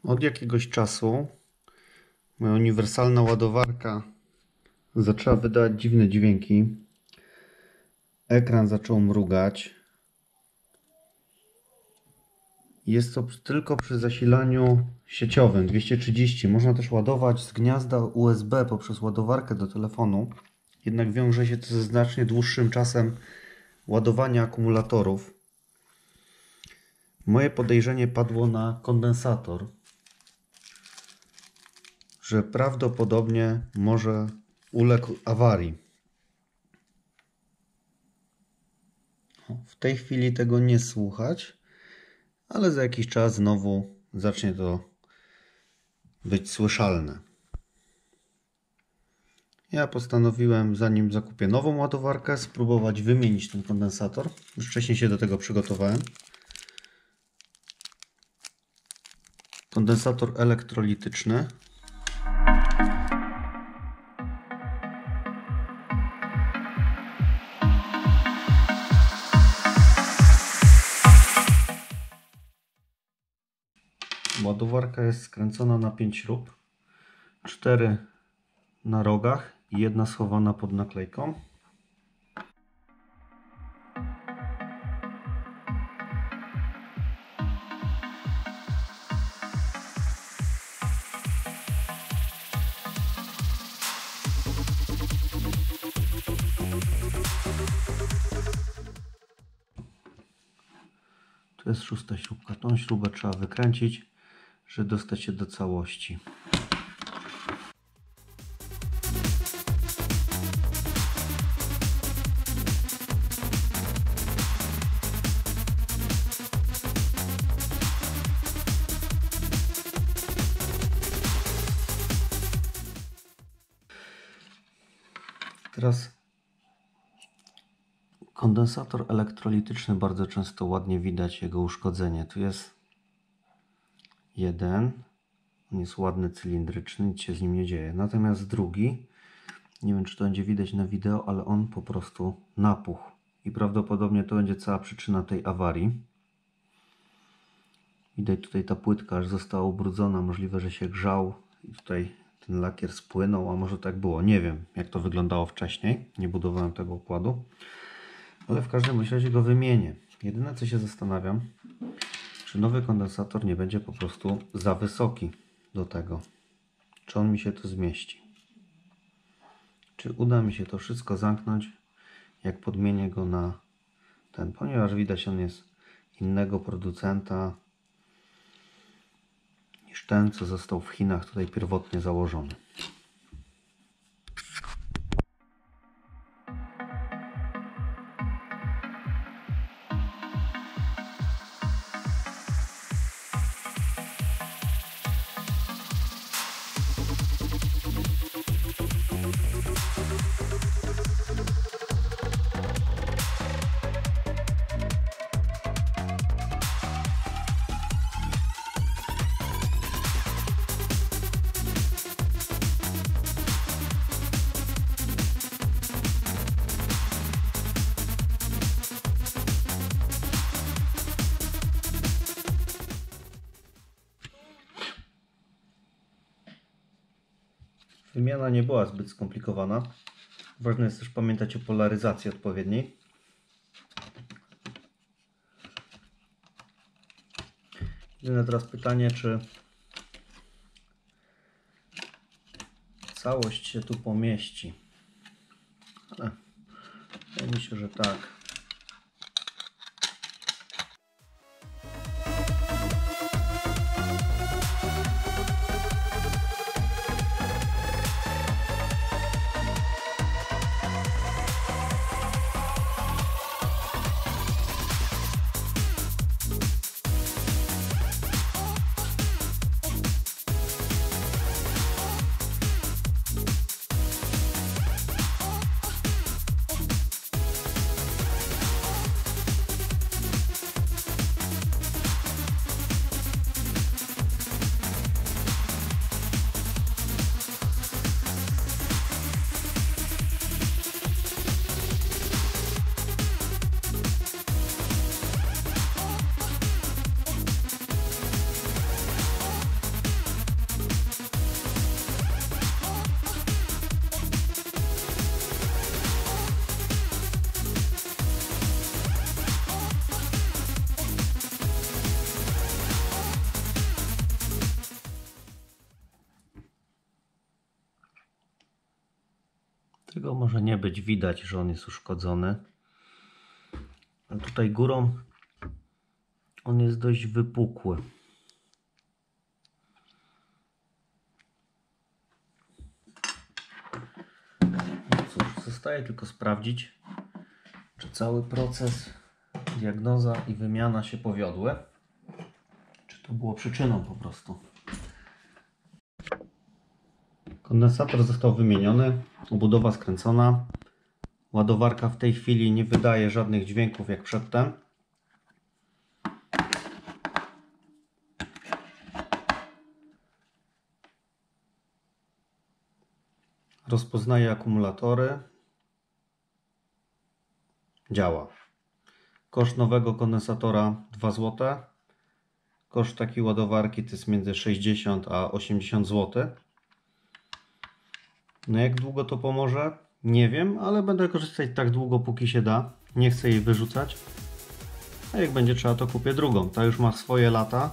Od jakiegoś czasu moja uniwersalna ładowarka zaczęła wydawać dziwne dźwięki. Ekran zaczął mrugać. Jest to tylko przy zasilaniu sieciowym 230. Można też ładować z gniazda USB poprzez ładowarkę do telefonu. Jednak wiąże się to ze znacznie dłuższym czasem ładowania akumulatorów. Moje podejrzenie padło na kondensator, że prawdopodobnie może uległ awarii. W tej chwili tego nie słychać, ale za jakiś czas znowu zacznie to być słyszalne. Ja postanowiłem, zanim zakupię nową ładowarkę, spróbować wymienić ten kondensator. Już wcześniej się do tego przygotowałem. Kondensator elektrolityczny. Ładowarka jest skręcona na 5 śrub, 4 na rogach i jedna schowana pod naklejką. Tu jest 6. śrubka. Tą śrubę trzeba wykręcić, żeby dostać się do całości. Teraz kondensator elektrolityczny, bardzo często ładnie widać jego uszkodzenie. Tu jest jeden, on jest ładny, cylindryczny, nic się z nim nie dzieje. Natomiast drugi, nie wiem czy to będzie widać na wideo, ale on po prostu napuchł. I prawdopodobnie to będzie cała przyczyna tej awarii. Widać tutaj ta płytka aż została ubrudzona, możliwe, że się grzał i tutaj ten lakier spłynął, a może tak było. Nie wiem jak to wyglądało wcześniej, nie budowałem tego układu. Ale w każdym razie go wymienię. Jedyne co się zastanawiam, czy nowy kondensator nie będzie po prostu za wysoki do tego. Czy on mi się tu zmieści. Czy uda mi się to wszystko zamknąć, jak podmienię go na ten. Ponieważ widać, on jest innego producenta niż ten, co został w Chinach tutaj pierwotnie założony. Wymiana nie była zbyt skomplikowana. Ważne jest też pamiętać o polaryzacji odpowiedniej. Jedyne teraz pytanie, czy całość się tu pomieści. Ale wydaje mi się, że tak. Tego może nie być widać, że on jest uszkodzony. Ale tutaj górą on jest dość wypukły. No cóż, zostaje tylko sprawdzić, czy cały proces, diagnoza i wymiana się powiodły. Czy to było przyczyną po prostu. Kondensator został wymieniony, obudowa skręcona. Ładowarka w tej chwili nie wydaje żadnych dźwięków jak przedtem. Rozpoznaje akumulatory. Działa. Koszt nowego kondensatora 2 zł. Koszt takiej ładowarki to jest między 60 a 80 zł. No jak długo to pomoże? Nie wiem, ale będę korzystać tak długo, póki się da. Nie chcę jej wyrzucać. A jak będzie trzeba, to kupię drugą. Ta już ma swoje lata.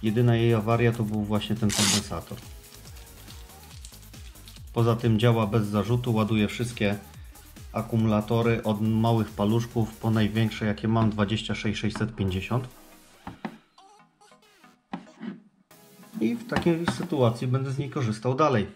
Jedyna jej awaria to był właśnie ten kondensator. Poza tym działa bez zarzutu. Ładuje wszystkie akumulatory od małych paluszków po największe, jakie mam, 26650. I w takiej sytuacji będę z niej korzystał dalej.